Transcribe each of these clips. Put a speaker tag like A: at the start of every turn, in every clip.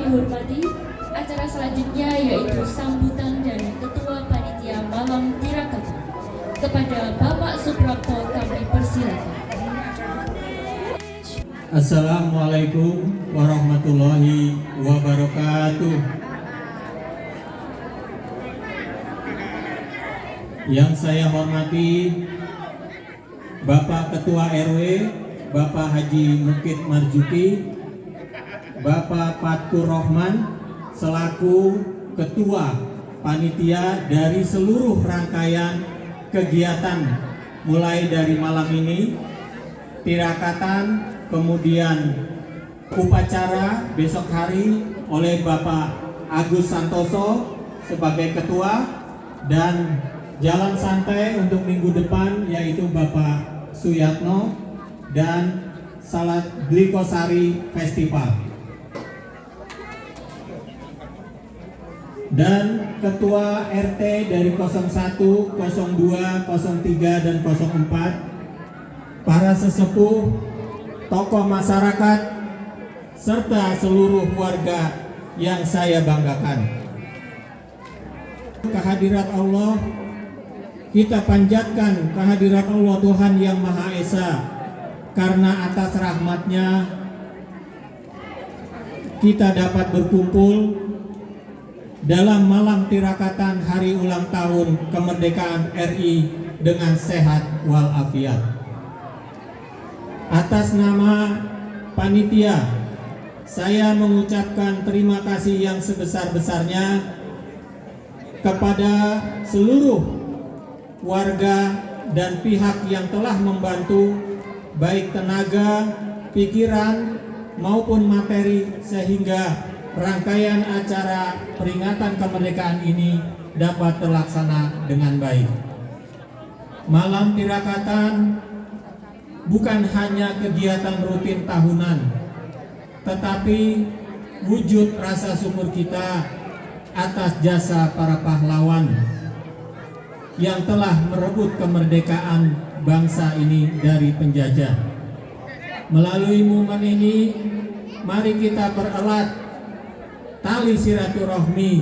A: kami hormati, acara selanjutnya yaitu sambutan dari Ketua Panitia Malam Tirakata. Kepada Bapak Suprapto kami persilakan.
B: Assalamualaikum warahmatullahi wabarakatuh. Yang saya hormati Bapak Ketua RW, Bapak Haji Mukit Marjuki, Bapak Fatkur Rohman selaku Ketua Panitia dari seluruh rangkaian kegiatan mulai dari malam ini, tirakatan, kemudian upacara besok hari oleh Bapak Agus Santoso sebagai ketua, dan jalan santai untuk minggu depan yaitu Bapak Suyatno, dan Salat Glikosari Festival. Dan Ketua RT dari 01, 02, 03, dan 04, para sesepuh, tokoh masyarakat, serta seluruh warga yang saya banggakan. Kehadirat Allah, kita panjatkan kehadirat Allah Tuhan Yang Maha Esa, karena atas rahmatnya kita dapat berkumpul dalam malam tirakatan hari ulang tahun kemerdekaan RI dengan sehat walafiat. Atas nama panitia, saya mengucapkan terima kasih yang sebesar-besarnya kepada seluruh warga dan pihak yang telah membantu, baik tenaga, pikiran, maupun materi, sehingga rangkaian acara peringatan kemerdekaan ini dapat terlaksana dengan baik. Malam tirakatan bukan hanya kegiatan rutin tahunan, tetapi wujud rasa syukur kita atas jasa para pahlawan yang telah merebut kemerdekaan bangsa ini dari penjajah. Melalui momen ini, mari kita pererat tali silaturahmi,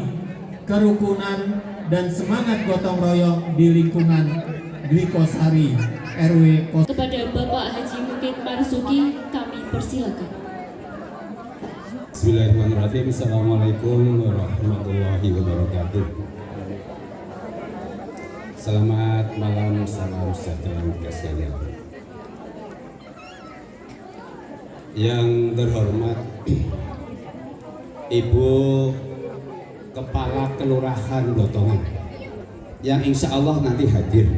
B: kerukunan, dan semangat gotong royong di lingkungan Glikosari RW.
A: Kepada Bapak Haji Mukit Marzuki kami persilakan.
C: Bismillahirrahmanirrahim. Assalamualaikum warahmatullahi wabarakatuh. Selamat malam, salam sejahtera untuk sekalian. Yang terhormat Ibu Kepala Kelurahan Botongan, yang insya Allah nanti hadir,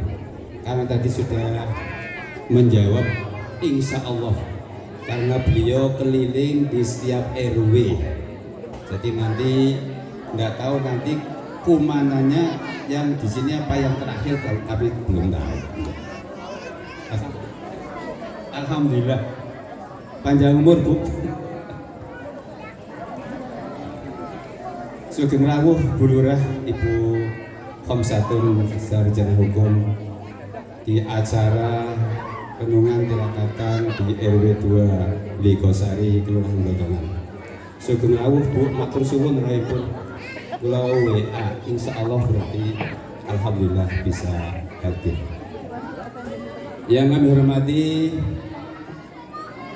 C: karena tadi sudah menjawab insya Allah, karena beliau keliling di setiap RW. Jadi nanti nggak tahu nanti kumanannya yang di sini apa yang terakhir, tapi belum tahu. Alhamdulillah, panjang umur Bu. Sugeng rawuh Bu Lurah, Ibu Komsatun Sarjana Hukum di acara renungan tirakatan di RW 2 Glikosari Kelurahan Botongan. Sugeng rawuh Bu, matur suwun raipun kula WA, insya Allah berarti alhamdulillah bisa hadir. Yang kami hormati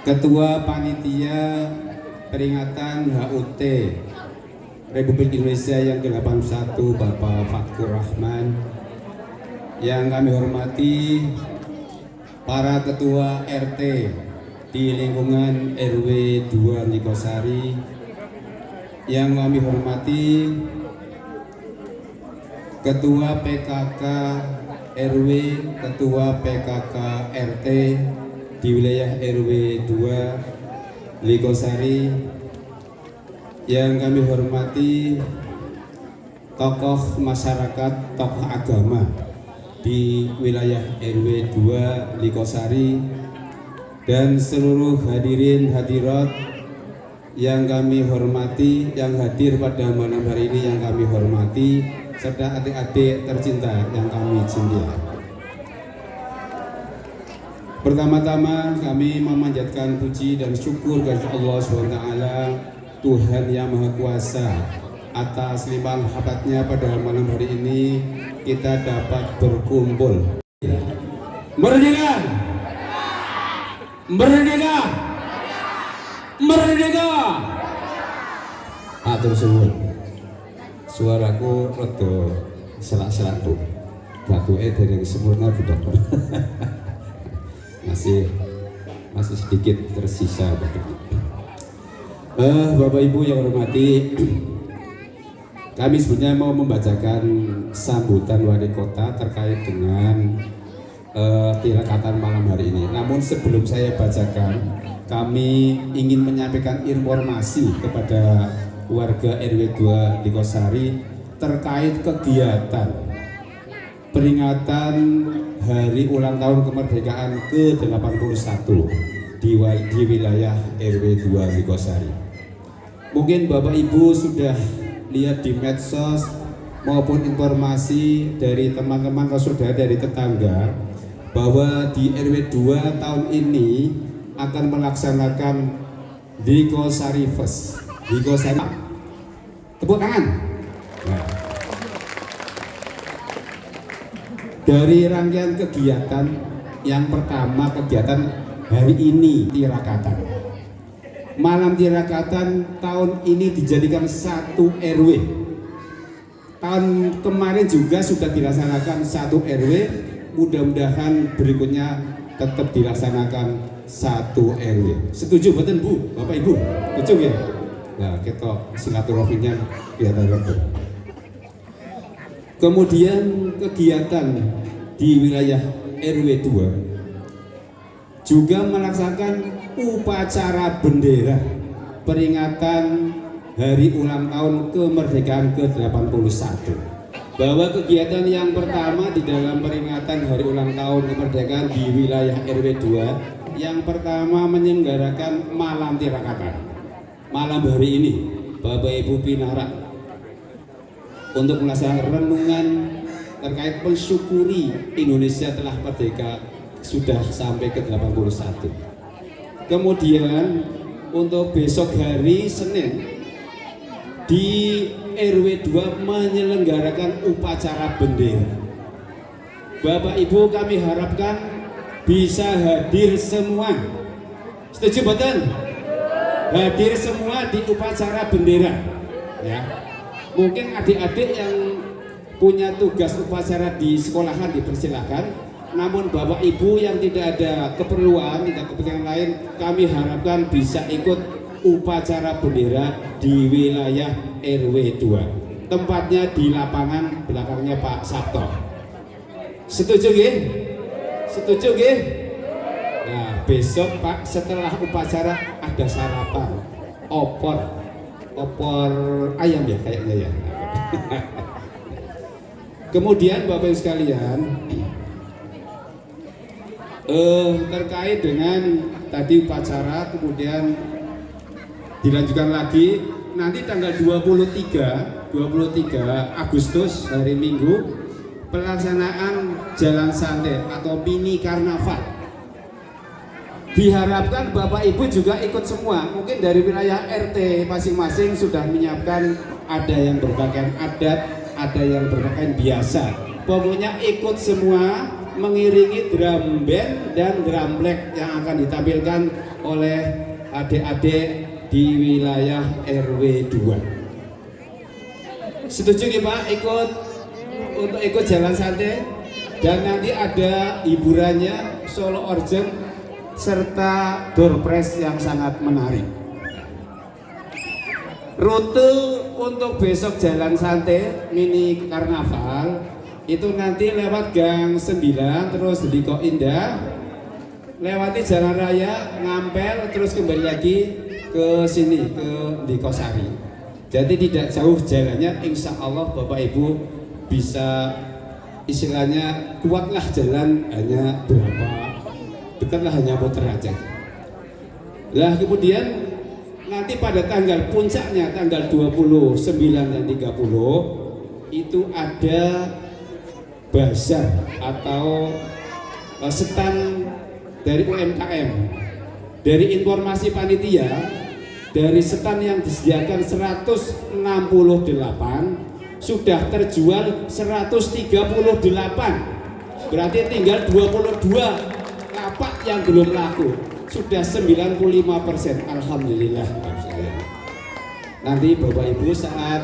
C: Ketua Panitia Peringatan HUT Republik Indonesia yang ke-81 Bapak Fatkur Rahman, yang kami hormati para ketua RT di lingkungan RW 2 Glikosari, yang kami hormati Ketua PKK RW, Ketua PKK RT di wilayah RW 2 Glikosari, yang kami hormati tokoh masyarakat, tokoh agama di wilayah RW 2 Glikosari, dan seluruh hadirin hadirat yang kami hormati, yang hadir pada malam hari ini yang kami hormati, serta adik-adik tercinta yang kami cintai. Pertama-tama kami memanjatkan puji dan syukur kepada Allah SWT Tuhan Yang Maha Kuasa, atas limpahan rahmat-Nya pada malam hari ini kita dapat berkumpul. Merdeka! Merdeka! Merdeka! Atur suwun. Suaraku rada selak-selak Bu. Batuke dereng sempurna Bu Dokter. masih sedikit tersisa Bapak Ibu yang hormati, kami sebenarnya mau membacakan sambutan wali kota terkait dengan tirakatan malam hari ini. Namun sebelum saya bacakan, kami ingin menyampaikan informasi kepada warga RW 2 Likosari terkait kegiatan peringatan hari ulang tahun kemerdekaan ke-81 di wilayah RW 2 Likosari. Mungkin Bapak Ibu sudah lihat di medsos maupun informasi dari teman-teman saudara dari tetangga bahwa di RW 2 tahun ini akan melaksanakan Likosari Fest. Likosari, tepuk tangan. Nah, dari rangkaian kegiatan yang pertama, kegiatan hari ini tirakatan. Malam tirakatan tahun ini dijadikan satu RW. Tahun kemarin juga sudah dilaksanakan satu RW. Mudah-mudahan berikutnya tetap dilaksanakan satu RW. Setuju betul Bu, Bapak Ibu? Setuju ya? Nah, kita silaturahminya kelihatan betul. Kemudian kegiatan di wilayah RW 2 juga melaksanakan upacara bendera peringatan hari ulang tahun kemerdekaan ke-81. Bahwa kegiatan yang pertama di dalam peringatan hari ulang tahun kemerdekaan di wilayah RW 2 yang pertama menyelenggarakan malam tirakatan. Malam hari ini Bapak Ibu pinarak untuk melaksanakan renungan terkait mensyukuri Indonesia telah merdeka sudah sampai ke 81. Kemudian untuk besok hari Senin di RW 2 menyelenggarakan upacara bendera. Bapak Ibu kami harapkan bisa hadir semua. Setuju betul? Hadir semua di upacara bendera. Ya. Mungkin adik-adik yang punya tugas upacara di sekolahan dipersilakan. Namun Bapak Ibu yang tidak ada keperluan, tidak kepentingan lain, kami harapkan bisa ikut upacara bendera di wilayah RW 2. Tempatnya di lapangan belakangnya Pak Sabto. Setuju nggih? Setuju nggih? Nah, besok Pak setelah upacara ada sarapan opor ayam ya kayaknya ya. Kemudian Bapak Ibu sekalian, terkait dengan tadi upacara, kemudian dilanjutkan lagi nanti tanggal 23 Agustus hari Minggu pelaksanaan jalan santai atau mini karnaval. Diharapkan Bapak Ibu juga ikut semua. Mungkin dari wilayah RT masing-masing sudah menyiapkan, ada yang berpakaian adat, ada yang berpakaian biasa. Pokoknya ikut semua mengiringi drum band dan drumlek yang akan ditampilkan oleh adik-adik di wilayah RW 2. Setuju nih Pak untuk ikut jalan santai? Dan nanti ada hiburannya, solo organ serta door prize yang sangat menarik. Rute untuk besok jalan santai mini karnaval itu nanti lewat Gang 9 terus Liko Indah, lewati Jalan Raya Ngampel terus kembali lagi ke sini ke Likosari. Jadi tidak jauh jalannya, insya Allah Bapak Ibu bisa istilahnya kuatlah jalan hanya berapa dekatlah, hanya muter aja. Lah kemudian nanti pada tanggal puncaknya tanggal 29 dan 30 itu ada bazar atau stand dari UMKM. Dari informasi panitia Dari stand yang disediakan 168 sudah terjual 138. Berarti tinggal 22 lapak yang belum laku. Sudah 95%. Alhamdulillah. Nanti Bapak Ibu saat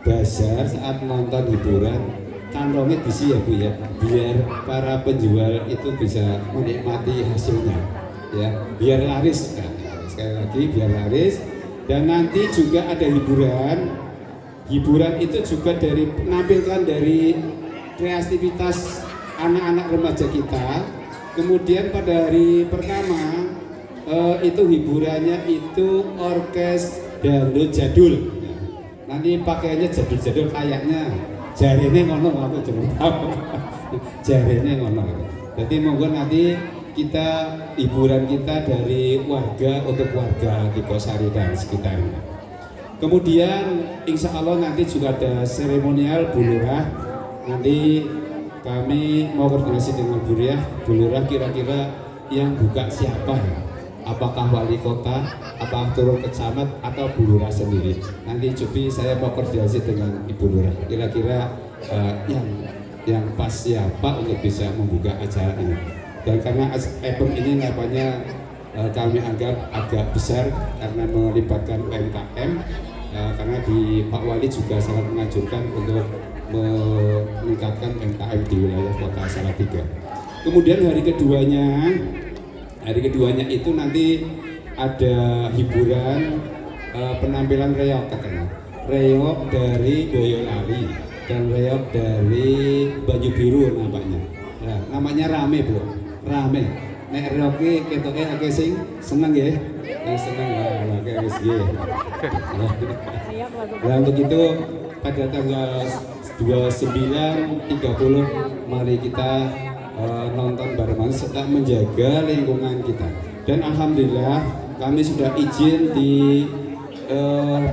C: bazar, saat nonton hiburan, kantongnya diisi ya Bu ya, biar para penjual itu bisa menikmati hasilnya ya, biar laris. Nah, sekali lagi biar laris. Dan nanti juga ada hiburan itu juga menampilkan dari kreativitas anak-anak remaja kita. Kemudian pada hari pertama itu hiburannya itu orkes dangdut jadul. Nanti pakaiannya jadul-jadul kayaknya jarene ngono, aku cuma tahu jarene ngono. Jadi monggo nanti kita hiburan kita dari warga untuk warga Tikosari dan sekitarnya. Kemudian insya Allah nanti juga ada seremonial Bu Lurah. Nanti kami mau koordinasi dengan Bu Lurah, kira-kira yang buka siapa ya? Apakah wali kota, apakah turun ke camat, atau Bu Lurah sendiri? Nanti coba saya mau koordinasi dengan Ibu Lurah. Kira-kira yang pas siapa untuk bisa membuka acara ini. Dan karena event ini namanya kami anggap agak besar karena melibatkan UMKM, karena di Pak Wali juga sangat menganjurkan untuk meningkatkan UMKM di wilayah Kota Salatiga. Kemudian hari keduanya itu nanti ada hiburan penampilan reok katanya. Reok dari Boyolali dan reok dari Banyu Biru nampaknya. Nah, namanya rame Bu, rame. Nek reoke ketoke akeh sing seneng nggih. Yang seneng lah akeh wis nggih. Nah, untuk itu pada tanggal 29-30 mari kita nonton bareng serta menjaga lingkungan kita. Dan alhamdulillah kami sudah izin di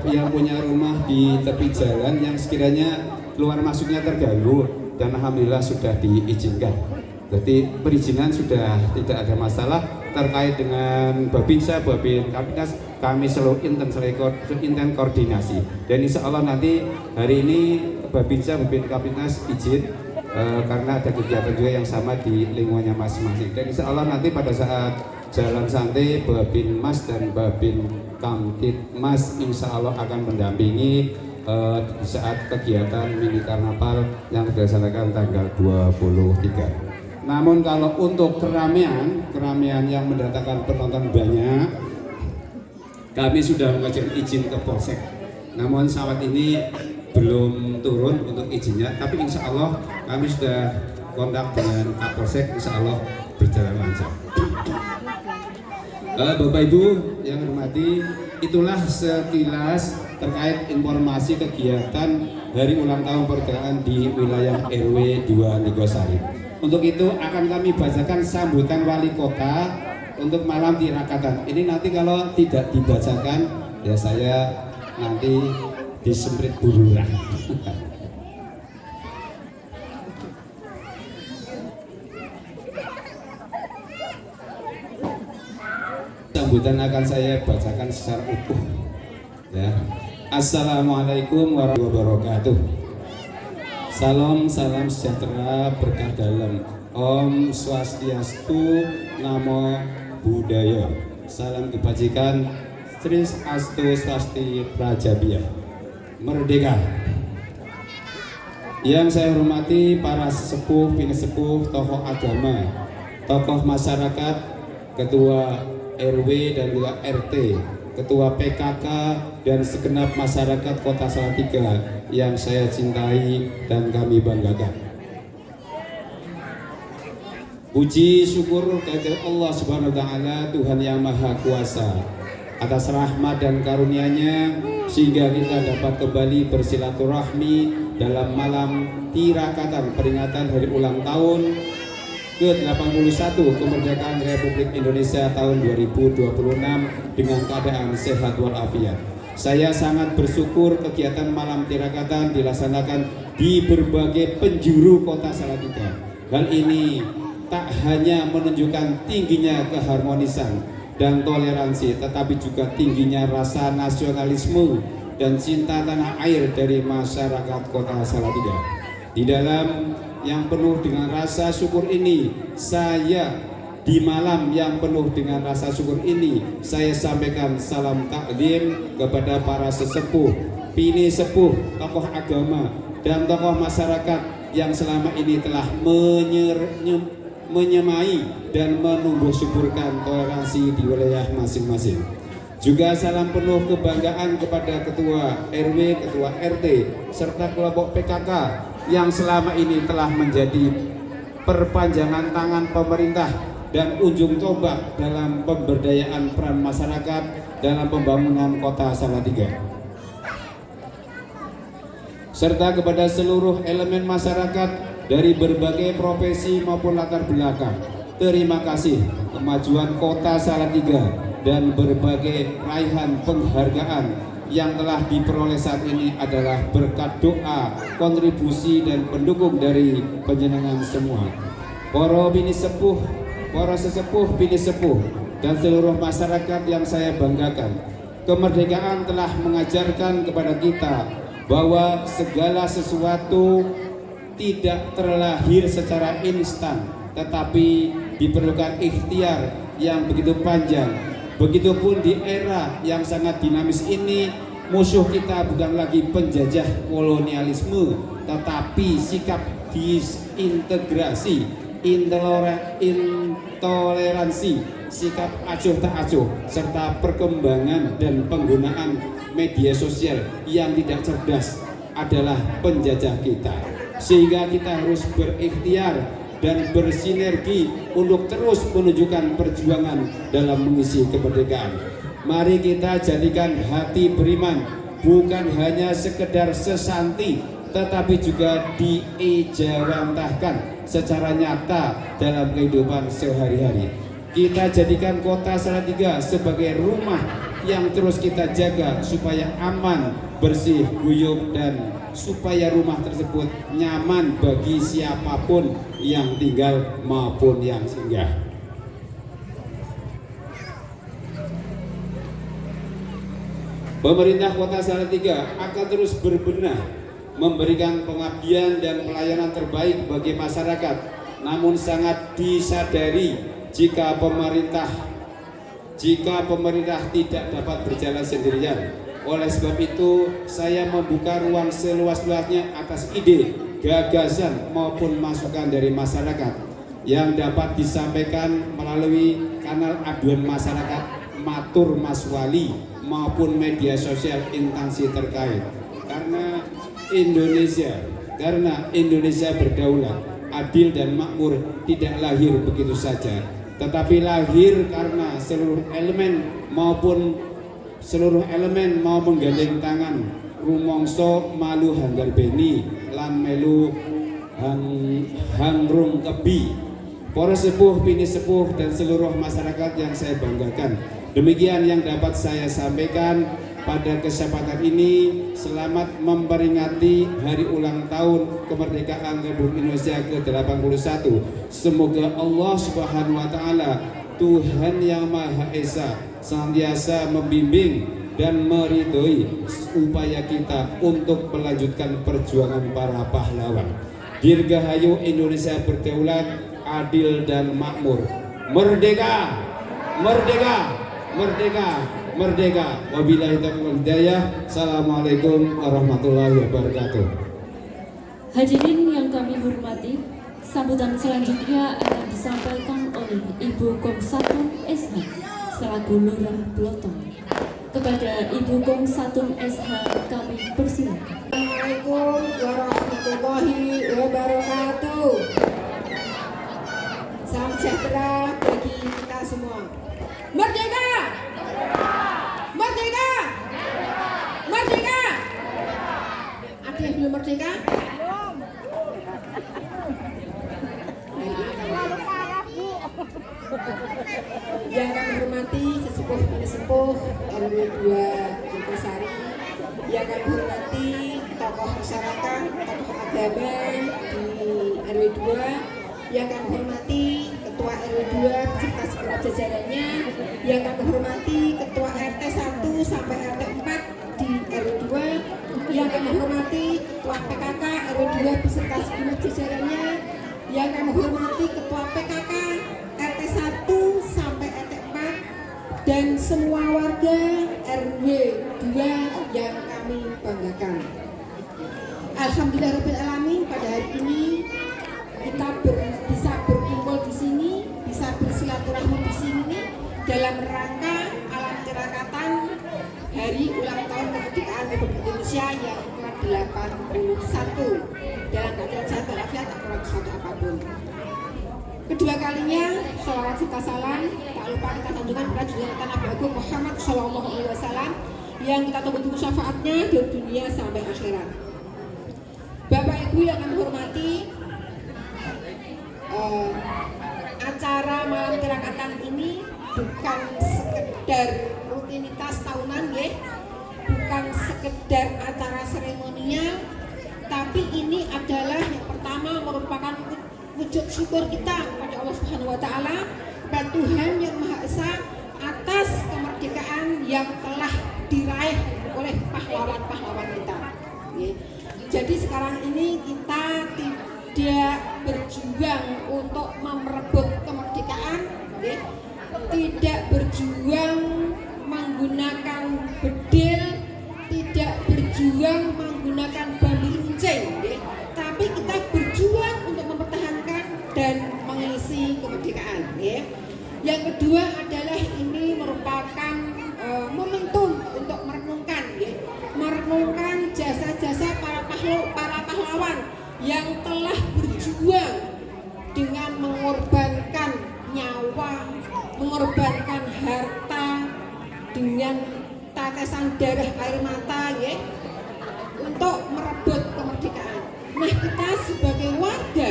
C: yang punya rumah di tepi jalan yang sekiranya keluar masuknya terganggu, dan alhamdulillah sudah diizinkan. Jadi perizinan sudah tidak ada masalah. Terkait dengan Babinsa, Babin Kapitnas, kami selalu intens koordinasi. Dan insya Allah nanti hari ini Babinsa, Babin Kapitnas izin karena ada kegiatan juga yang sama di lingkungannya masing-masing. Dan insya Allah nanti pada saat jalan santai Babin Mas dan Babin Kamtitmas insya Allah akan mendampingi di saat kegiatan mini karnaval yang dilaksanakan tanggal 23. Namun kalau untuk keramaian yang mendatangkan penonton banyak, kami sudah mengajukan izin ke Polsek. Namun saat ini belum turun untuk izinnya, tapi insya Allah kami sudah kontak dengan Kapolsek, insya Allah berjalan lancar. Bapak Ibu yang hormati, itulah sekilas terkait informasi kegiatan hari ulang tahun pergerakan di wilayah RW 2 Negosari. Untuk itu akan kami bacakan sambutan wali kota untuk malam tirakatan. Ini nanti kalau tidak dibacakan ya saya nanti disemprit Bu Lurah. Sambutan akan saya bacakan secara utuh. Ya. Assalamualaikum warahmatullahi wabarakatuh. Salam sejahtera berkah dalam. Om Swastiastu, Namo Buddhaya. Salam kebajikan. Swastiastu Swasti Prajabia. Merdeka. Yang saya hormati para sesepuh, pinesepuh, tokoh agama, tokoh masyarakat, ketua RW dan juga RT, ketua PKK dan segenap masyarakat Kota Salatiga yang saya cintai dan kami banggakan. Puji syukur kehadirat Allah Subhanahu wa taala, Tuhan yang Maha Kuasa, atas rahmat dan karunia-Nya sehingga kita dapat kembali bersilaturahmi dalam malam tirakatan peringatan hari ulang tahun ke-81 kemerdekaan Republik Indonesia tahun 2026 dengan keadaan sehat walafiat. Saya sangat bersyukur kegiatan malam tirakatan dilaksanakan di berbagai penjuru Kota Salatiga. Hal ini tak hanya menunjukkan tingginya keharmonisan, dan toleransi, tetapi juga tingginya rasa nasionalisme dan cinta tanah air dari masyarakat Kota Salatiga. Di dalam yang penuh dengan rasa syukur ini, di malam yang penuh dengan rasa syukur ini, saya sampaikan salam taklim kepada para sesepuh, pini sepuh, tokoh agama, dan tokoh masyarakat yang selama ini telah menyemai dan menumbuh suburkan toleransi di wilayah masing-masing. Juga salam penuh kebanggaan kepada Ketua RW, Ketua RT, serta kelompok PKK yang selama ini telah menjadi perpanjangan tangan pemerintah dan ujung tombak dalam pemberdayaan peran masyarakat dalam pembangunan Kota Salatiga. Serta kepada seluruh elemen masyarakat dari berbagai profesi maupun latar belakang. Terima kasih kemajuan Kota Salatiga dan berbagai raihan penghargaan yang telah diperoleh saat ini adalah berkat doa, kontribusi dan pendukung dari penjenengan semua. Para bini sepuh, para sesepuh, bini sepuh, dan seluruh masyarakat yang saya banggakan. Kemerdekaan telah mengajarkan kepada kita bahwa segala sesuatu tidak terlahir secara instan, tetapi diperlukan ikhtiar yang begitu panjang. Begitupun di era yang sangat dinamis ini, musuh kita bukan lagi penjajah kolonialisme, tetapi sikap disintegrasi, intoleransi, sikap acuh tak acuh, serta perkembangan dan penggunaan media sosial yang tidak cerdas adalah penjajah kita. Sehingga kita harus berikhtiar dan bersinergi untuk terus menunjukkan perjuangan dalam mengisi kemerdekaan. Mari kita jadikan hati beriman bukan hanya sekedar sesanti, tetapi juga diejawantahkan secara nyata dalam kehidupan sehari-hari. Kita jadikan Kota Salatiga sebagai rumah yang terus kita jaga supaya aman, bersih, guyup, dan supaya rumah tersebut nyaman bagi siapapun yang tinggal maupun yang singgah. Pemerintah Kota Salatiga akan terus berbenah memberikan pengabdian dan pelayanan terbaik bagi masyarakat, namun sangat disadari jika pemerintah tidak dapat berjalan sendirian. Oleh sebab itu, saya membuka ruang seluas-luasnya atas ide, gagasan maupun masukan dari masyarakat yang dapat disampaikan melalui kanal aduan masyarakat Matur Mas Wali maupun media sosial instansi terkait. Karena Indonesia berdaulat, adil dan makmur tidak lahir begitu saja, tetapi lahir karena seluruh elemen mau menggandeng tangan, rumongso malu hanggar beni lan melu hangrung kebi. Para sepuh, bini sepuh, dan seluruh masyarakat yang saya banggakan, demikian yang dapat saya sampaikan pada kesempatan ini. Selamat memperingati hari ulang tahun kemerdekaan Republik Indonesia ke-81. Semoga Allah Subhanahu wa taala, Tuhan yang Maha Esa, senantiasa membimbing dan meridhoi upaya kita untuk melanjutkan perjuangan para pahlawan. Dirgahayu Indonesia berdaulat, adil dan makmur. Merdeka! Merdeka! Merdeka! Merdeka! Wabillahi taufiq wal hidayah. Assalamualaikum warahmatullahi wabarakatuh.
A: Hadirin yang kami hormati, sambutan selanjutnya akan disampaikan oleh Ibu Kong 1 SH selaku Lurah Blotong. Kepada Ibu Kong 1 SH kami persilakan.
D: Assalamualaikum warahmatullahi wabarakatuh. Salam sejahtera bagi kita semua. Merdeka! Merdeka! Merdeka! Ada yang belum merdeka? Yang kami hormati sesepuh RW 2 Jogosari, yang kami hormati tokoh masyarakat, tokoh agama di RW 2, yang kami hormati Ketua RW 2 beserta segenap jajarannya, yang kami hormati Ketua RT 1 sampai RT 4 di RW 2, yang kami hormati Ketua PKK RW 2 beserta segenap jajarannya, yang kami hormati Ketua PKK RT 1 sampai RT 4 dan semua warga RW 2 yang kami banggakan. Alhamdulillahirrahmanirrahim, pada hari ini kita bisa berkumpul di sini, bisa bersilaturahmi di sini dalam rangka alam tirakatan Hari Ulang Tahun Kemerdekaan Republik Indonesia yang ke-81 dalam keadaan sehat walafiat tak kurang suatu apapun. Kedua kalinya, sholawat serta salam tak lupa kita sanjungan kepada junjungan Nabi Agung Muhammad SAW yang kita tunggu-tunggu syafaatnya di dunia sampai akhirat. Bapak Ibu yang kami hormati, acara malam tirakatan ini bukan sekedar rutinitas tahunan, bukan sekedar acara seremonial, tapi ini adalah yang pertama merupakan wujud syukur kita kepada Allah Subhanahu wa Ta'ala, kepada Tuhan Yang Maha Esa atas kemerdekaan yang telah diraih oleh pahlawan-pahlawan kita. Jadi sekarang ini kita tidak berjuang untuk merebut kemerdekaan, tidak berjuang menggunakan bedil, tidak berjuang menggunakan bambu runcing, tapi kita berjuang untuk mempertahankan dan mengisi kemerdekaan. Yang kedua adalah ini merupakan momentum untuk merenungkan jasa-jasa para pahlawan yang telah berjuang dengan mengorbankan nyawa, mengorbankan harta, dengan tetesan darah air mata untuk merebut kemerdekaan. Nah, kita sebagai warga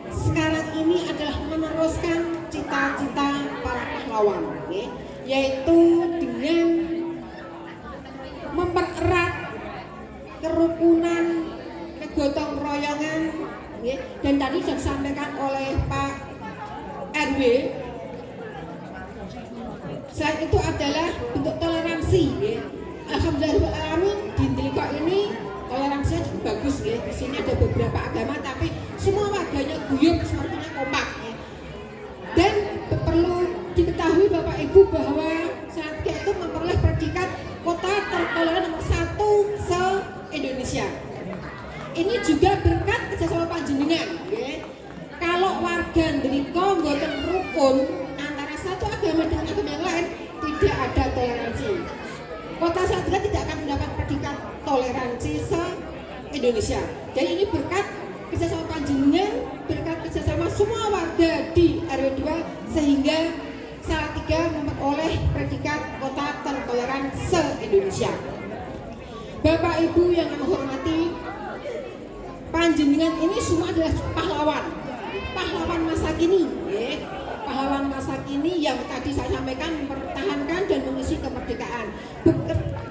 D: sekarang ini adalah meneruskan cita-cita para pahlawan, yaitu dengan mempererat kerukunan, kegotong royongan, dan tadi sudah disampaikan oleh Pak RW. Selain itu adalah bentuk toleransi. Alhamdulillahirrahmanirrahim, di Deliko ini toleransinya cukup bagus. Di sini ada beberapa agama, tapi semua warganya guyup, semuanya kompak. Dan perlu diketahui Bapak Ibu bahwa Salatiga itu memperoleh predikat kota tertoleran nomor 1 se-Indonesia. Ini juga berkat kerjasama panjenengan. Kalau warga Deliko mboten rukun antara satu agama dengan agama yang lain, tidak ada toleransi. Kota Salatiga tidak akan mendapat predikat toleransi se-Indonesia. Jadi ini berkat kerjasama panjenengan, berkat kerjasama semua warga di RW 2 sehingga Salatiga memperoleh predikat kota tertoleran se-Indonesia. Bapak Ibu yang kami hormati, panjenengan ini semua adalah pahlawan masa kini, pahlawan masa kini yang tadi saya sampaikan mempertahankan dan mengisi kemerdekaan.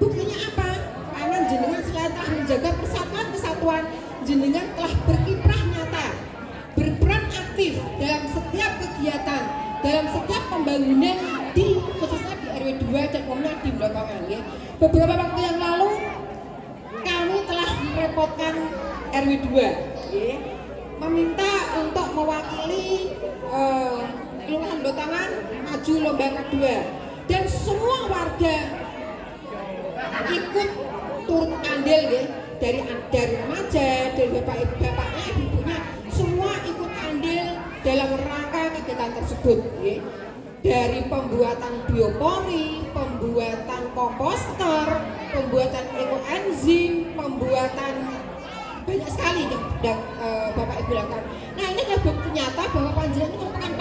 D: Buktinya apa? Karena jenengan selain telah menjaga persatuan kesatuan, jenengan telah berkiprah nyata, berperan aktif dalam setiap kegiatan, dalam setiap pembangunan khususnya di RW 2 dan umumnya di Blotongan. Beberapa waktu yang lalu kami telah merepotkan RW 2 meminta untuk mewakili Kelurahan Blotongan maju lomba kedua, dan semua warga ikut turut andil dari remaja, dari bapaknya, ibunya, semua ikut andil dalam rangka kegiatan tersebut. Dari pembuatan biopori, pembuatan komposter, pembuatan ekoenzim, pembuatan banyak sekali yang Bapak Ibu lakukan. Nah, ini adalah bukti nyata bahwa panjenengan itu merupakan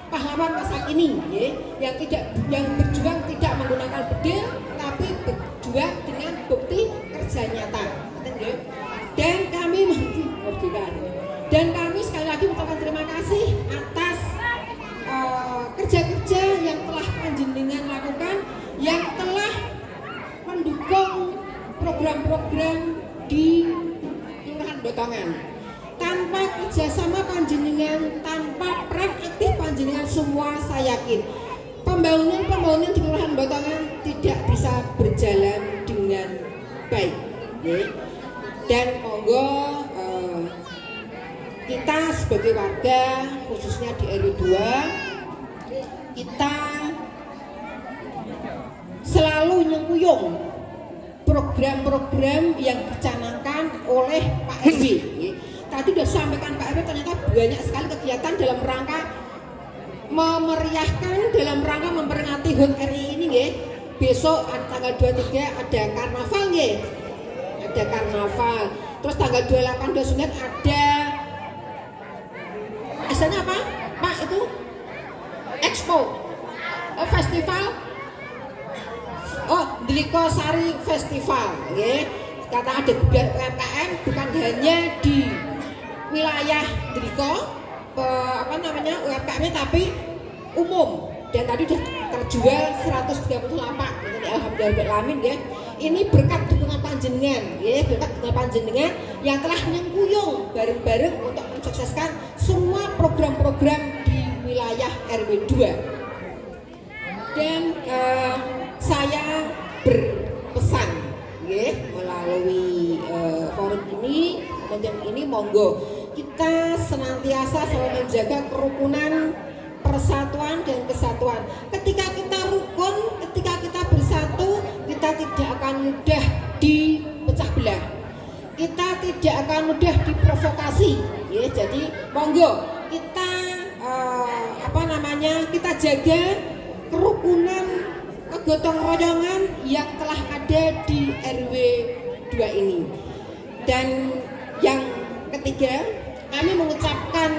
D: pahlawan masa kini, yang berjuang tidak menggunakan bedil, tapi berjuang dengan bukti kerja nyata. Dan kami dan kami sekali lagi mengucapkan terima kasih atas kerja-kerja yang telah panjenengan lakukan, yang telah mendukung program-program di Kelurahan Blotongan. Tanpa tanpa kerjasama panjenengan, tanpa peran aktif panjenengan semua, saya yakin pembangunan di Kelurahan Batangan tidak bisa berjalan dengan baik. Ya. Dan monggo kita sebagai warga, khususnya di RW 2, kita selalu nyengkuyung program-program yang dicanangkan oleh Pak RW. Tadi sudah sampaikan Pak RW, ternyata banyak sekali kegiatan dalam rangka memeriahkan, dalam rangka memperingati HUT RI ini. Besok tanggal 23 ada karnaval, ada karnaval. Terus tanggal 28 29 ada istilahnya apa Pak itu? Expo, festival. Deliko Sari Festival, kata ada gebiar UMKM bukan hanya di wilayah Deliko, UMKM-nya, tapi umum. Dan tadi sudah terjual 130 lapak. Alhamdulillahirrahmanirrahim, Ini berkat dukungan panjenengan, berkat dukungan panjenengan yang telah nyengkuyung bareng-bareng untuk mensukseskan semua program-program di wilayah RW 2. Dan saya berpesan melalui forum ini, monggo kita senantiasa selalu menjaga kerukunan, persatuan dan kesatuan. Ketika kita rukun, ketika kita bersatu, kita tidak akan mudah dipecah belah, kita tidak akan mudah diprovokasi. Jadi monggo kita kita jaga kerukunan, kegotong royongan yang telah ada di RW 2 ini. Dan yang ketiga, kami mengucapkan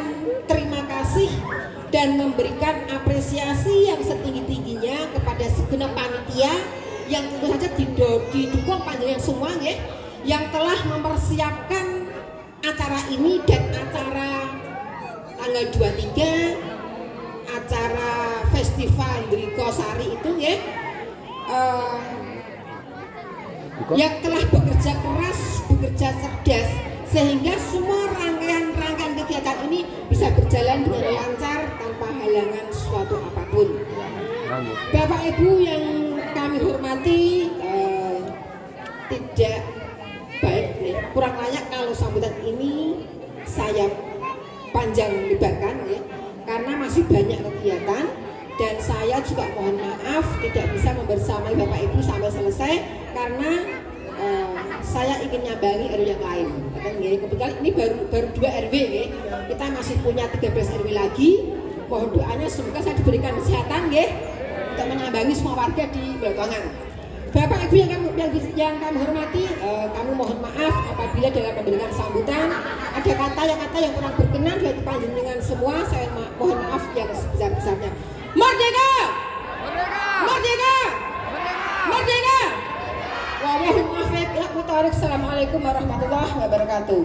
D: terima kasih dan memberikan apresiasi yang setinggi-tingginya kepada segenap panitia yang tentu saja didukung panjenengan semua yang telah mempersiapkan acara ini dan acara tanggal 23 acara festival Deliko Sari itu yang telah bekerja keras, bekerja cerdas sehingga semua rangkaian kegiatan ini bisa berjalan dengan lancar tanpa halangan suatu apapun. Bapak Ibu yang kami hormati, tidak baik, kurang layak kalau sambutan ini saya panjang lebarkan karena masih banyak kegiatan dan saya juga mohon maaf tidak bisa membersamai Bapak Ibu sampai selesai karena saya ingin nyambangi RW yang lain. Kebetulan ini baru 2 RW, kita masih punya 13 RW lagi. Mohon doanya semoga saya diberikan kesehatan untuk menyambangi semua warga di Batangan. Bapak Ibu yang kami hormati, kami mohon maaf apabila dalam memberikan sambutan ada kata yang kurang berkenan dari panjenengan semua. Saya mohon maaf yang sebesar-besarnya. Merdeka! Merdeka! Merdeka! Merdeka! Assalamualaikum warahmatullahi wabarakatuh.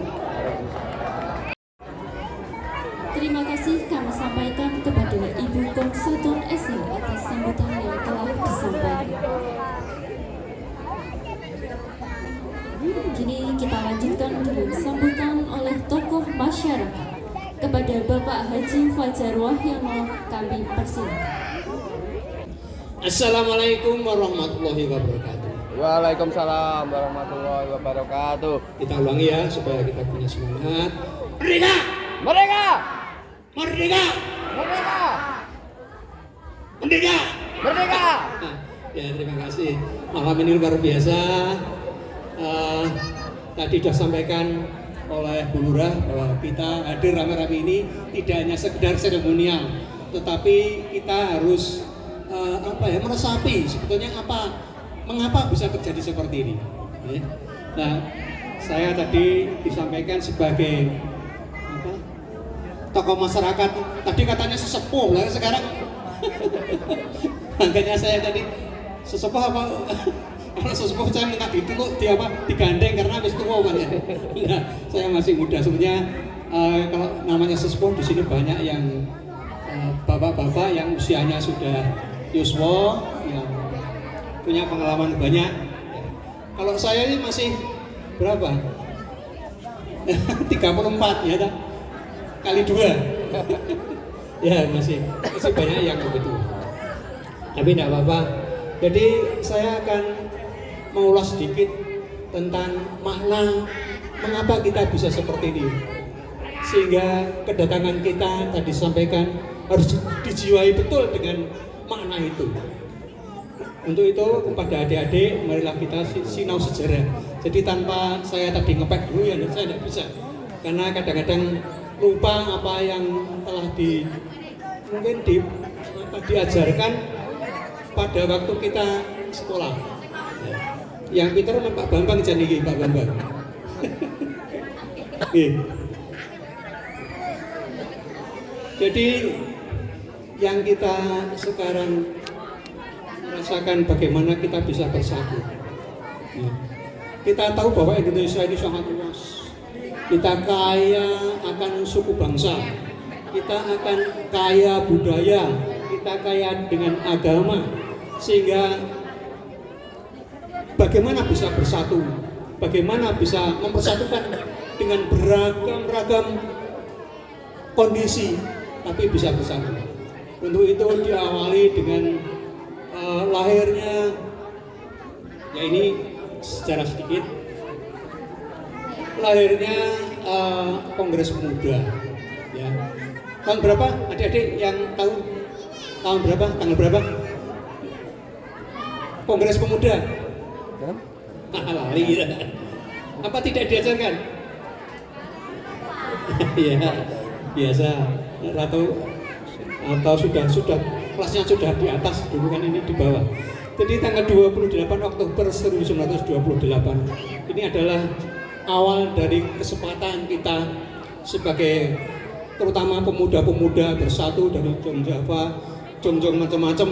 A: Terima kasih kami sampaikan kepada Ibu Kongsaton SH atas sambutan yang telah disampaikan. Kini kita lanjutkan dengan sambutan oleh tokoh masyarakat kepada Bapak Haji Fajar Wahyono, kami persilakan.
E: Assalamualaikum warahmatullahi wabarakatuh.
F: Waalaikumsalam warahmatullahi wabarakatuh.
E: Kita ulangi ya supaya kita punya semangat. Merdeka!
F: Merdeka!
E: Merdeka!
F: Merdeka!
E: Merdeka!
F: Merdeka!
E: Ya, terima kasih. Malam ini luar biasa. Tadi sudah sampaikan oleh Bu Lurah bahwa kita hadir rame-rame ini tidak hanya sekedar seremonial, tetapi kita harus meresapi sebetulnya mengapa bisa terjadi seperti ini. Nah, saya tadi disampaikan sebagai tokoh masyarakat. Tadi katanya sesepuh, lah sekarang makanya saya tadi sesepuh apa? Kalau sesepuh saya minta gitu kok digandeng karena habis tua kan ya. Nah, saya masih muda sebenarnya. Kalau namanya sesepuh di sini banyak yang bapak-bapak yang usianya sudah yuswa, yang punya pengalaman banyak. Kalau saya ini masih berapa? 34 ya, kali 2. Ya masih banyak yang begitu. Tapi tidak apa-apa. Jadi saya akan mengulas sedikit tentang makna mengapa kita bisa seperti ini. Sehingga kedatangan kita tadi sampaikan harus dijiwai betul dengan makna itu. Untuk itu kepada adik-adik, marilah kita sinau sejarah. Jadi tanpa saya tadi ngepek dulu ya saya tidak bisa. Karena kadang-kadang lupa apa yang telah diajarkan pada waktu kita sekolah. Yang pintar Pak Bambang jadi Pak Bambang. Jadi yang kita sekarang merasakan bagaimana kita bisa bersatu. Kita tahu bahwa Indonesia ini sangat luas. Kita kaya akan suku bangsa, kita akan kaya budaya, kita kaya dengan agama, sehingga bagaimana bisa bersatu, bagaimana bisa mempersatukan dengan beragam kondisi, tapi bisa bersatu. Untuk itu diawali dengan lahirnya, ya ini secara sedikit, lahirnya Kongres Pemuda. Ya. Tahun berapa? Adik-adik yang tahu tahun berapa? Tanggal berapa? Kongres Pemuda. Lali ya. Apa tidak diajarkan? Ya, biasa. Atau sudah kelasnya sudah di atas, dulu kan ini di bawah. Jadi tanggal 28 Oktober 1928 ini adalah awal dari kesempatan kita sebagai terutama pemuda-pemuda bersatu dari Jongjong macam-macam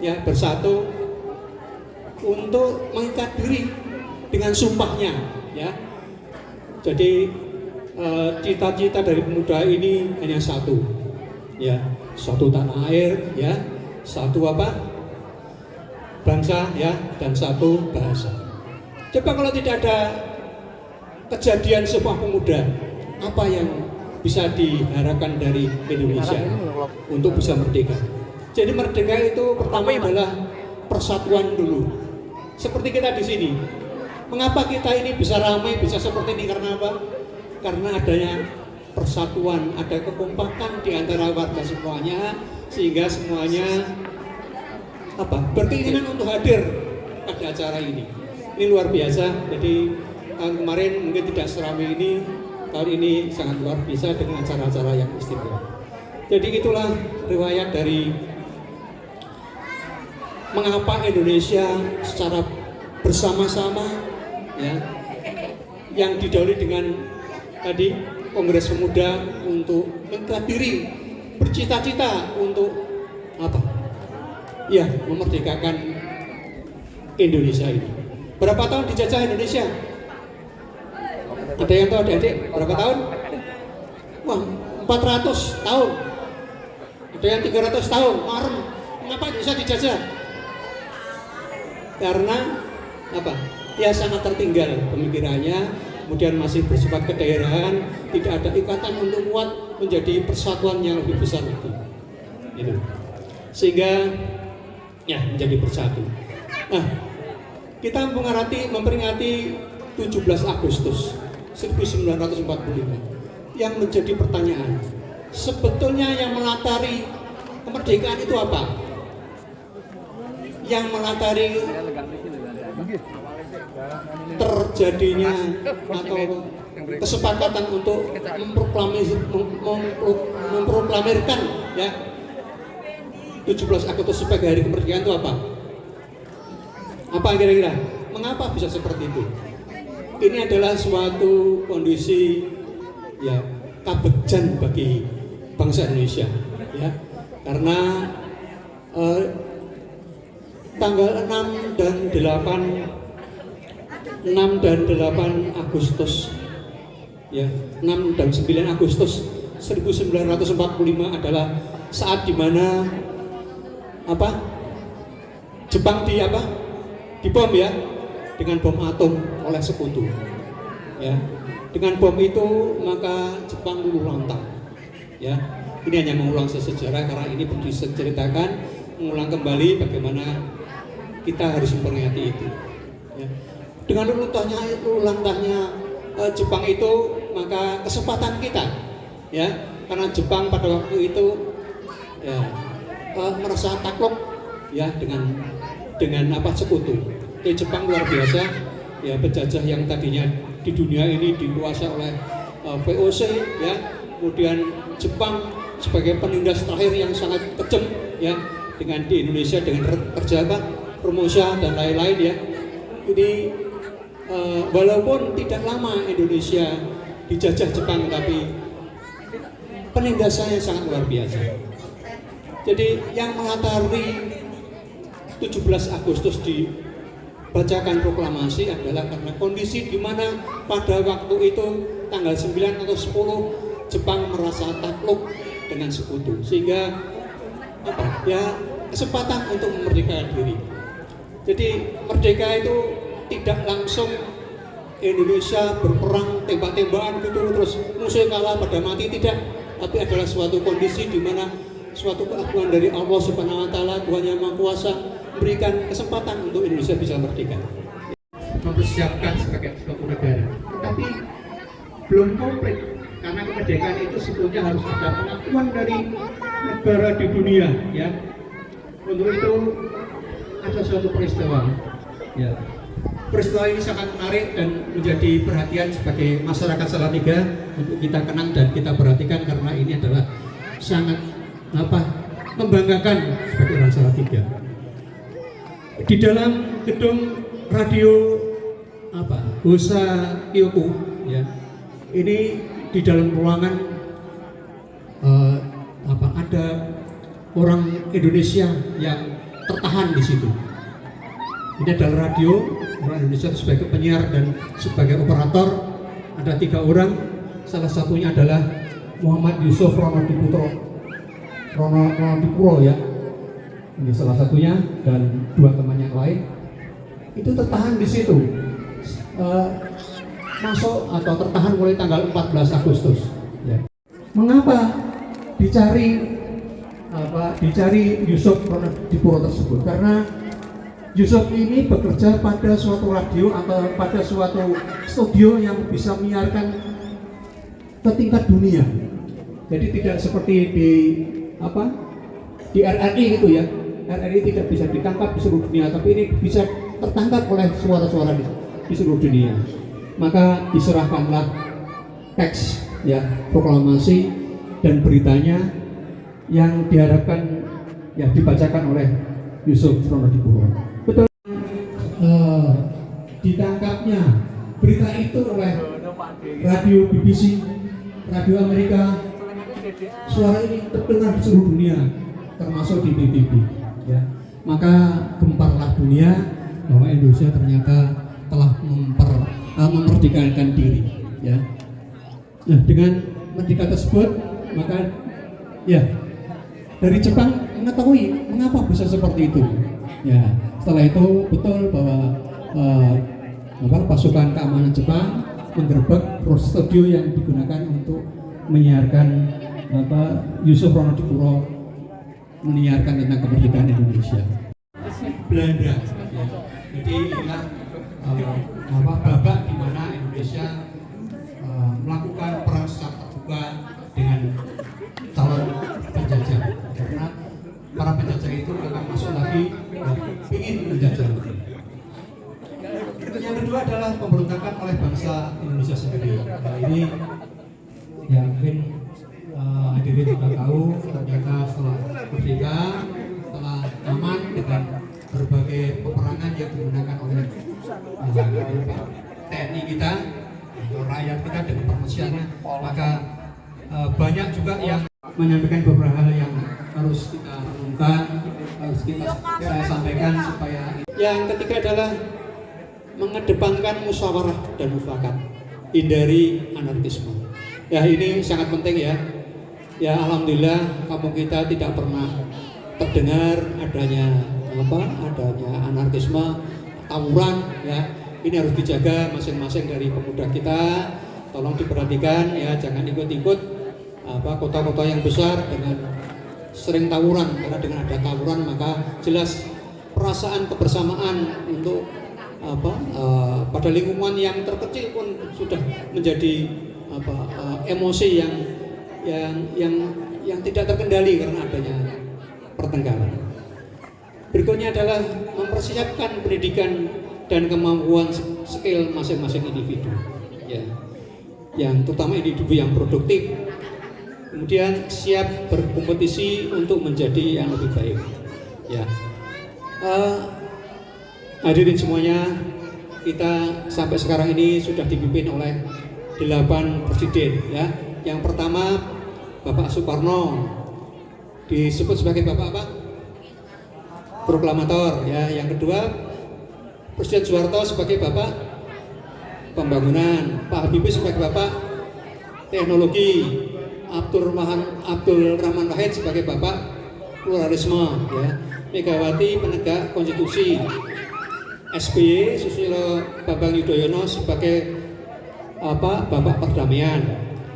E: ya, bersatu untuk mengikat diri dengan sumpahnya ya. Jadi cita-cita dari pemuda ini hanya satu ya, satu tanah air ya, satu bangsa ya, dan satu bahasa. Coba kalau tidak ada kejadian sebuah pemuda, apa yang bisa diharapkan dari Indonesia untuk bisa merdeka? Jadi merdeka itu pertama adalah persatuan dulu. Seperti kita di sini. Mengapa kita ini bisa ramai, bisa seperti ini? Karena apa? Karena adanya persatuan, ada kekompakan di antara warga semuanya, sehingga semuanya berkeinginan untuk hadir pada acara ini. Ini luar biasa. Jadi tahun kemarin mungkin tidak seramai ini, tahun ini sangat luar biasa dengan acara-acara yang istimewa. Jadi itulah riwayat dari mengapa Indonesia secara bersama-sama ya, yang didahului dengan tadi Kongres Pemuda untuk menghadiri, bercita-cita untuk ya, memerdekakan Indonesia ini. Berapa tahun dijajah Indonesia? Ada yang tahu adik-adik? Berapa tahun? Wah, 400 tahun. Ada yang 300 tahun. Marem. Kenapa Indonesia dijajah? Karena ya sangat tertinggal pemikirannya, kemudian masih bersifat kedaerahan, tidak ada ikatan untuk kuat menjadi persatuan yang lebih besar lagi. Itu. Sehingga ya menjadi bersatu. Nah, kita memperingati 17 Agustus 1945 yang menjadi pertanyaan, sebetulnya yang melatari kemerdekaan itu apa? Yang melatari terjadinya atau kesepakatan untuk memproklamirkan ya 17 Agustus sebagai hari kemerdekaan itu apa? Apa kira-kira? Mengapa bisa seperti itu? Ini adalah suatu kondisi ya kabejan bagi bangsa Indonesia ya. Karena tanggal 6 dan 8 Agustus ya, 6 dan 9 Agustus 1945 adalah saat dimana Jepang dibom ya, dengan bom atom oleh sekutu ya. Dengan bom itu maka Jepang luluh lantak Ya, ini hanya mengulang sejarah karena ini diceritakan mengulang kembali bagaimana kita harus memperingati itu. Ya. Dengan luluntahnya Jepang itu, maka kesempatan kita, ya, karena Jepang pada waktu itu ya, merasa takluk ya dengan apa sekutu. Jadi Jepang luar biasa, ya, penjajah yang tadinya di dunia ini dikuasai oleh VOC, ya, kemudian Jepang sebagai penindas terakhir yang sangat kejam, ya, dengan di Indonesia dengan kerja apa, Formosa dan lain-lain, ya. Ini walaupun tidak lama Indonesia dijajah Jepang, tapi penindasannya sangat luar biasa. Jadi yang mengatari 17 Agustus dibacakan proklamasi adalah karena kondisi di mana pada waktu itu tanggal 9 atau 10 Jepang merasa takluk dengan sekutu, sehingga apa ya, kesempatan untuk memerdekakan diri. Jadi merdeka itu tidak langsung Indonesia berperang tembak-tembakan gitu terus musuh kalah pada mati, tidak, tapi adalah suatu kondisi di mana suatu keagungan dari Allah Subhanahu wa taala, Tuhan yang Maha Kuasa, memberikan kesempatan untuk Indonesia bisa merdeka. Mempersiapkan sebagai suatu negara. Tapi belum komplit karena kemerdekaan itu sebetulnya harus ada pengakuan dari negara di dunia, ya. Untuk itu ada suatu peristiwa, ya. Peristiwa ini sangat menarik dan menjadi perhatian sebagai masyarakat Salatiga untuk kita kenang dan kita perhatikan karena ini adalah sangat membanggakan sebagai orang Salatiga. Di dalam gedung radio Hosa Kyoku, ya, ini di dalam ruangan ada orang Indonesia yang tertahan di situ. Ini adalah radio, orang Indonesia sebagai penyiar dan sebagai operator. Ada 3 orang, salah satunya adalah Muhammad Yusuf Ronodipuro, ya. Ini salah satunya dan 2 teman yang lain itu tertahan di situ, masuk atau tertahan mulai tanggal 14 Agustus. Ya. Mengapa dicari Yusuf Ronodipuro tersebut? Karena Yusuf ini bekerja pada suatu radio atau pada suatu studio yang bisa menyiarkan ke tingkat dunia. Jadi tidak seperti di RRI gitu, ya. RRI tidak bisa ditangkap di seluruh dunia, tapi ini bisa tertangkap oleh suara-suara di seluruh dunia. Maka diserahkanlah teks, ya, proklamasi dan beritanya yang diharapkan, ya, dibacakan oleh Yusuf Ronodipuro. Betul, ditangkapnya berita itu oleh radio BBC, radio Amerika. Suara ini terdengar di seluruh dunia, termasuk di PBB. Ya. Maka gemparlah dunia bahwa Indonesia ternyata telah memerdekakan diri. Ya. Nah, dengan merdeka tersebut, maka ya dari Jepang mengetahui mengapa bisa seperti itu. Ya, setelah itu betul bahwa pasukan keamanan Jepang menggerebek studio yang digunakan untuk menyiarkan Yusuf Ronodipuro menyiarkan tentang kemerdekaan Indonesia. Belanda, ya. Jadi inilah babak di mana Indonesia melakukan perang secara terbuka dengan calon penjajah, karena para penjajah itu akan masuk lagi dan ingin menjajah lagi. Yang kedua adalah pemberontakan oleh bangsa Indonesia sendiri. Nah, ini ya mungkin hadirin juga tahu, ternyata setelah merdeka, setelah aman dengan berbagai peperangan yang digunakan oleh TNI kita, rakyat kita dengan permesiannya, maka banyak juga yang menyampaikan beberapa hal yang harus kita renungkan, harus saya sampaikan supaya. Yang ketiga adalah mengedepankan musyawarah dan mufakat, hindari anarkisme. Ya, ini sangat penting, ya. Ya, alhamdulillah kampung kita tidak pernah terdengar adanya anarkisme, tawuran, ya. Ini harus dijaga masing-masing dari pemuda kita. Tolong diperhatikan, ya, jangan ikut-ikut kota-kota yang besar dengan sering tawuran, karena dengan ada tawuran maka jelas perasaan kebersamaan untuk pada lingkungan yang terkecil pun sudah menjadi emosi yang tidak terkendali karena adanya pertengkaran. Berikutnya adalah mempersiapkan pendidikan dan kemampuan skill masing-masing individu, ya, yang terutama individu yang produktif, kemudian siap berkompetisi untuk menjadi yang lebih baik, ya. Hadirin semuanya, kita sampai sekarang ini sudah dipimpin oleh 8 presiden, ya. Yang pertama Bapak Soekarno disebut sebagai Bapak apa? Proklamator, ya. Yang kedua Presiden Soeharto sebagai Bapak Pembangunan, Pak Habibie sebagai Bapak Teknologi, Abdul Rahman Wahid sebagai Bapak Pluralisme, ya. Megawati penegak konstitusi, SBY Susilo Bambang Yudhoyono sebagai Bapak Perdamaian,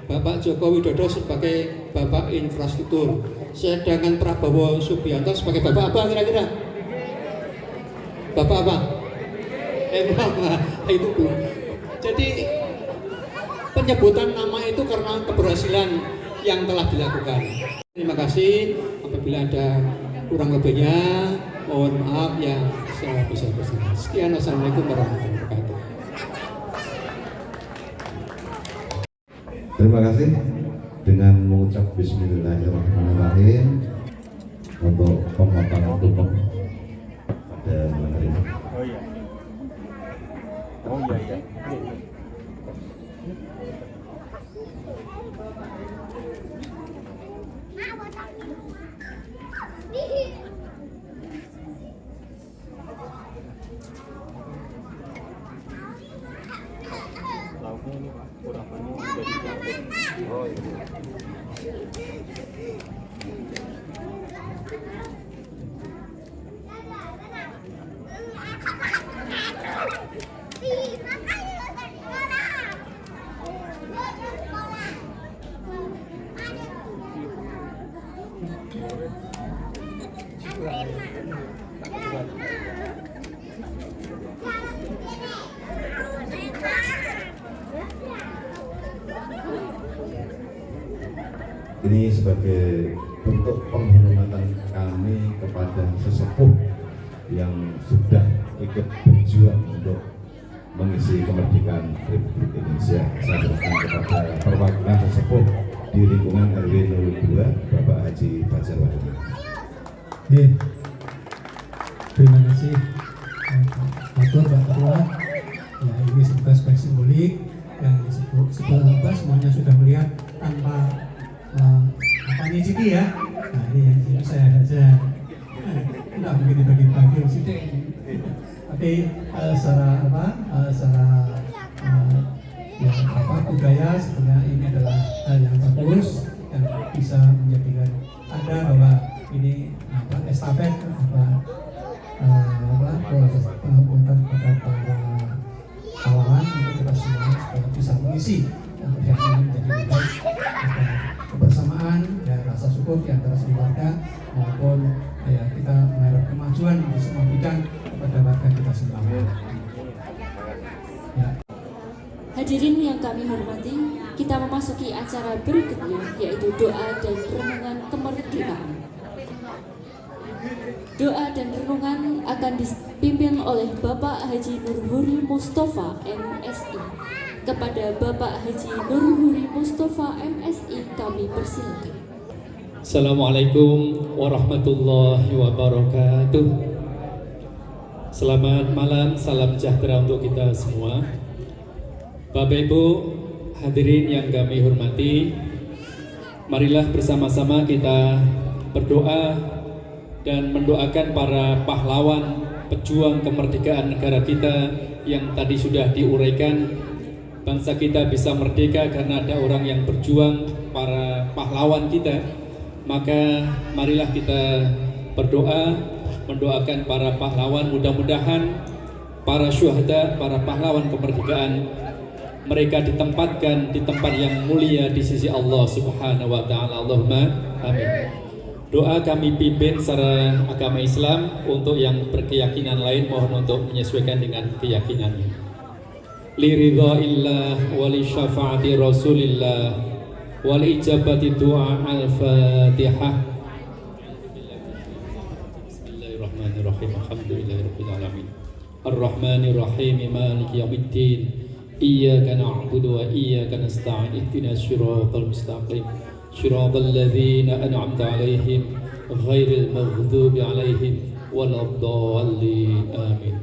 E: Bapak Joko Widodo sebagai Bapak Infrastruktur, sedangkan Prabowo Subianto sebagai Bapak apa kira-kira? Bapak apa? Itu Bu. Jadi penyebutan nama itu karena keberhasilan yang telah dilakukan. Terima kasih. Apabila ada kurang lebihnya, mohon maaf yang sebesar-besarnya. Sekian, wassalamualaikum warahmatullahi wabarakatuh.
G: Terima kasih. Dengan mengucap Bismillahirrahmanirrahim untuk pemotongan tumpeng pada malam hari ini. Ini sebagai bentuk penghormatan kami kepada sesepuh yang sudah ikut berjuang untuk mengisi kemerdekaan Republik Indonesia. Saya berikan kepada perwakilan sesepuh di lingkungan RW 02, Bapak Haji Fajar Wahid.
H: Terima kasih Pak Ketua. Ya, ini sebagai simbolik yang semuanya sudah melihat tanpa nyiciki ya. Nah ini yang sini saya saja tidak mungkin dibagi-bagi sini. Tapi secara budaya sebenarnya ini adalah hal yang bagus yang bisa menjadikan Anda bahwa ini estafet proses penghormatan kepada para pahlawan untuk kita semua supaya bisa mengisi yang ini menjadi lebih baik, ada kebersamaan dan rasa syukur di antara keluarga maupun kita mengharap kemajuan di semua bidang kepada warga kita semua. Ya.
A: Hadirin yang kami hormati, kita memasuki acara berikutnya yaitu doa dan renungan kemerdekaan. Doa dan renungan akan dipimpin oleh Bapak Haji Nurhuri Mustafa MSI. Kepada Bapak Haji Nurhuri Mustafa MSI kami persilakan.
I: Assalamualaikum warahmatullahi wabarakatuh. Selamat malam, salam sejahtera untuk kita semua. Bapak Ibu hadirin yang kami hormati, marilah bersama-sama kita berdoa dan mendoakan para pahlawan pejuang kemerdekaan negara kita yang tadi sudah diuraikan. Bangsa kita bisa merdeka karena ada orang yang berjuang, para pahlawan kita. Maka marilah kita berdoa, mendoakan para pahlawan, mudah-mudahan para syuhada, para pahlawan kemerdekaan mereka ditempatkan di tempat yang mulia di sisi Allah Subhanahu wa taala. Allahumma amin. Doa kami pimpin secara agama Islam, untuk yang berkeyakinan lain mohon untuk menyesuaikan dengan keyakinannya. Li ridhaillah wa li syafaati Rasulillah wa li ijabati du'a al-Fatihah. Bismillahirrahmanirrahim. Alhamdulillahirabbil alamin. Ar-Rahmanir-Rahim. Maliki yaumiddin. Iyyaka na'budu wa iyyaka nasta'in. Ihdinas siratal mustaqim. Siratal ladzina an'amta 'alaihim ghairil maghdubi 'alaihim waladdallin. Amin.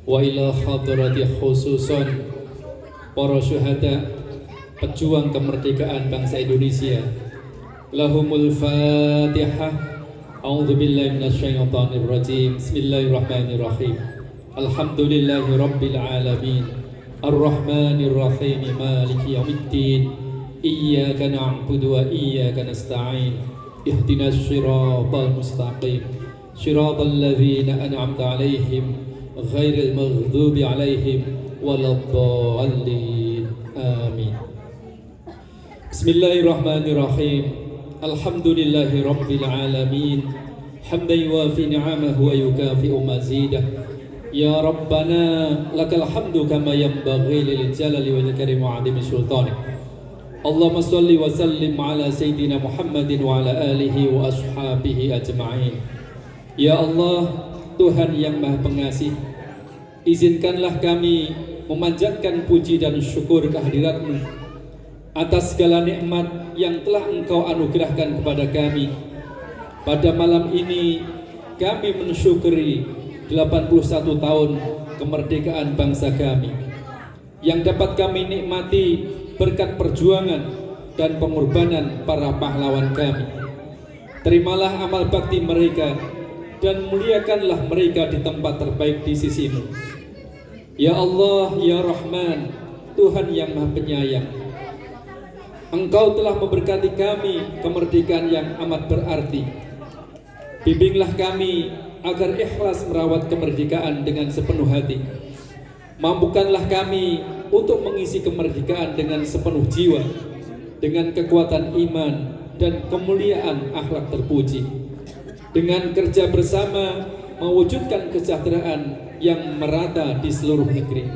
I: Wa ila hadrati khususan para syuhada, pejuang kemerdekaan bangsa Indonesia. Lahumul Fatihah. A'udzu billahi minasyaitonir rajim. Bismillahirrahmanirrahim. Alhamdulillahirabbil alamin. Ar-Rahmanir Rahim. Maliki yaumiddin. Iyyaka na'budu wa iyyaka nasta'in. Ihdinas siratal mustaqim. Siratal ladzina an'amta 'alaihim ghairil maghdubi 'alaihim waladdallin. Amin. Bismillahirrahmanirrahim. Alhamdulillahirabbil alamin. Hamdan yuwafi ni'amahu wa yukafi'u mazidah. Ya Rabbana lakal hamdu kama yanbaghi lil jalali wal karim wa 'azimi sultanik. Allahumma shalli wa sallim ala sayyidina Muhammadin wa ala alihi wa ashabihi ajma'in. Ya Allah, Tuhan yang Maha Pengasih, izinkanlah kami memanjatkan puji dan syukur kehadirat-Mu atas segala nikmat yang telah Engkau anugerahkan kepada kami. Pada malam ini kami mensyukuri 81 tahun kemerdekaan bangsa kami yang dapat kami nikmati berkat perjuangan dan pengorbanan para pahlawan kami. Terimalah amal bakti mereka dan muliakanlah mereka di tempat terbaik di sisi-Mu. Ya Allah, Ya Rahman, Tuhan yang Maha Penyayang, Engkau telah memberkati kami kemerdekaan yang amat berarti. Bimbinglah kami agar ikhlas merawat kemerdekaan dengan sepenuh hati. Mampukanlah kami untuk mengisi kemerdekaan dengan sepenuh jiwa, dengan kekuatan iman dan kemuliaan akhlak terpuji. Dengan kerja bersama mewujudkan kesejahteraan yang merata di seluruh negeri.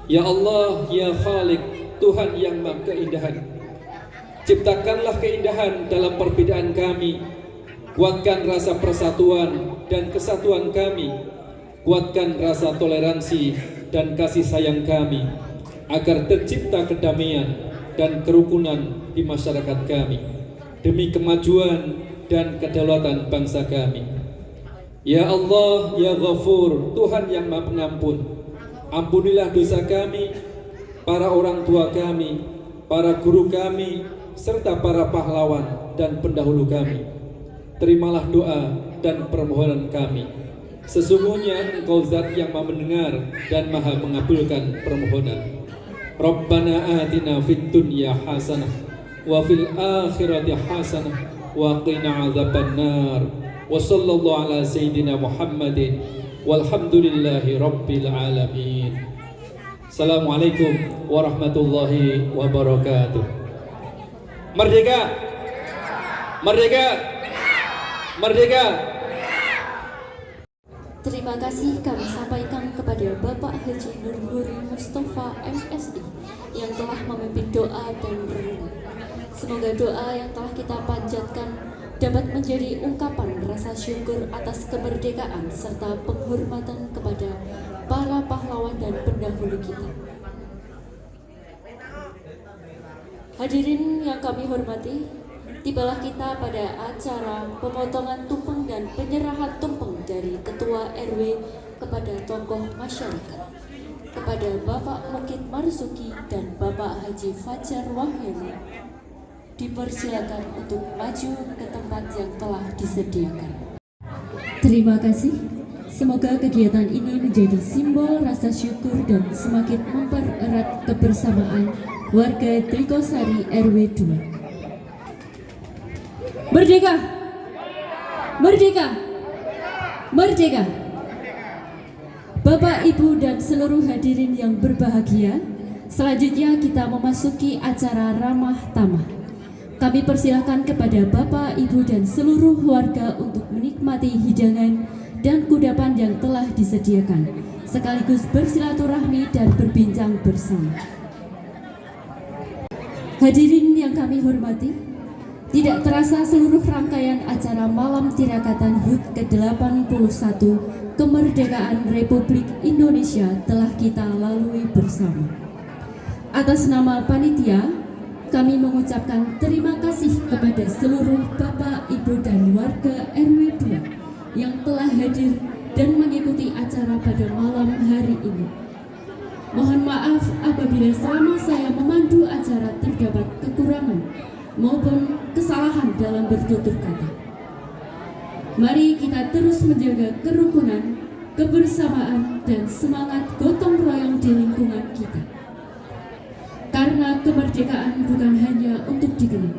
I: Ya Allah, Ya Khalik, Tuhan yang Maha Keindahan, ciptakanlah keindahan dalam perbedaan kami. Kuatkan rasa persatuan dan kesatuan kami. Kuatkan rasa toleransi dan kasih sayang kami, agar tercipta kedamaian dan kerukunan di masyarakat kami, demi kemajuan dan kedaulatan bangsa kami. Ya Allah, Ya Ghafur, Tuhan yang Maha Pengampun, ampunilah dosa kami, para orang tua kami, para guru kami, serta para pahlawan dan pendahulu kami. Terimalah doa dan permohonan kami. Sesungguhnya Engkau zat yang Maha mendengar dan Maha mengabulkan permohonan. Rabbana atina fid dunya hasanah wa fil akhirati hasanah wa qina adzabannar. Wa sallallahu ala sayyidina Muhammadin walhamdulillahi rabbil alamin. Assalamualaikum warahmatullahi wabarakatuh. Merdeka! Merdeka! Merdeka!
A: Terima kasih kami sampaikan kepada Bapak Haji Nurhuri Mustafa MSI yang telah memimpin doa dan renungan. Semoga doa yang telah kita panjatkan dapat menjadi ungkapan rasa syukur atas kemerdekaan serta penghormatan kepada para pahlawan dan pendahulu kita. Hadirin yang kami hormati, tibalah kita pada acara pemotongan tumpeng dan penyerahan tumpeng dari Ketua RW kepada tokoh masyarakat, kepada Bapak Mukid Marzuki dan Bapak Haji Fajar Wahyudi. Dipersilakan untuk maju ke tempat yang telah disediakan. Terima kasih. Semoga kegiatan ini menjadi simbol rasa syukur dan semakin mempererat kebersamaan warga Tlikosari RW 2. Merdeka! Merdeka! Merdeka! Bapak, Ibu, dan seluruh hadirin yang berbahagia, selanjutnya kita memasuki acara ramah tamah. Kami persilakan kepada Bapak, Ibu, dan seluruh warga untuk menikmati hidangan dan kudapan yang telah disediakan, sekaligus bersilaturahmi dan berbincang bersama. Hadirin yang kami hormati, tidak terasa seluruh rangkaian acara Malam Tirakatan HUT ke-81 Kemerdekaan Republik Indonesia telah kita lalui bersama. Atas nama panitia, kami mengucapkan terima kasih kepada seluruh Bapak, Ibu, dan warga RW 2 yang telah hadir dan mengikuti acara pada malam hari ini. Mohon maaf apabila selama saya memandu acara terdapat kekurangan maupun kesalahan dalam bertutur kata. Mari kita terus menjaga kerukunan, kebersamaan, dan semangat gotong royong di lingkungan kita. Karena kemerdekaan bukan hanya untuk dikenang,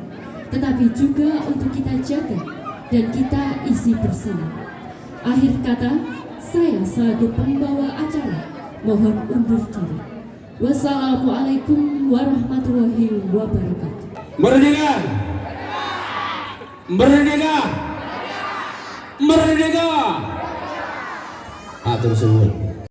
A: tetapi juga untuk kita jaga dan kita isi bersama. Akhir kata, saya selaku pembawa acara mohon undur diri. Wassalamualaikum warahmatullahi wabarakatuh.
C: Merdeka! Merdeka! Merdeka! Atur suwun.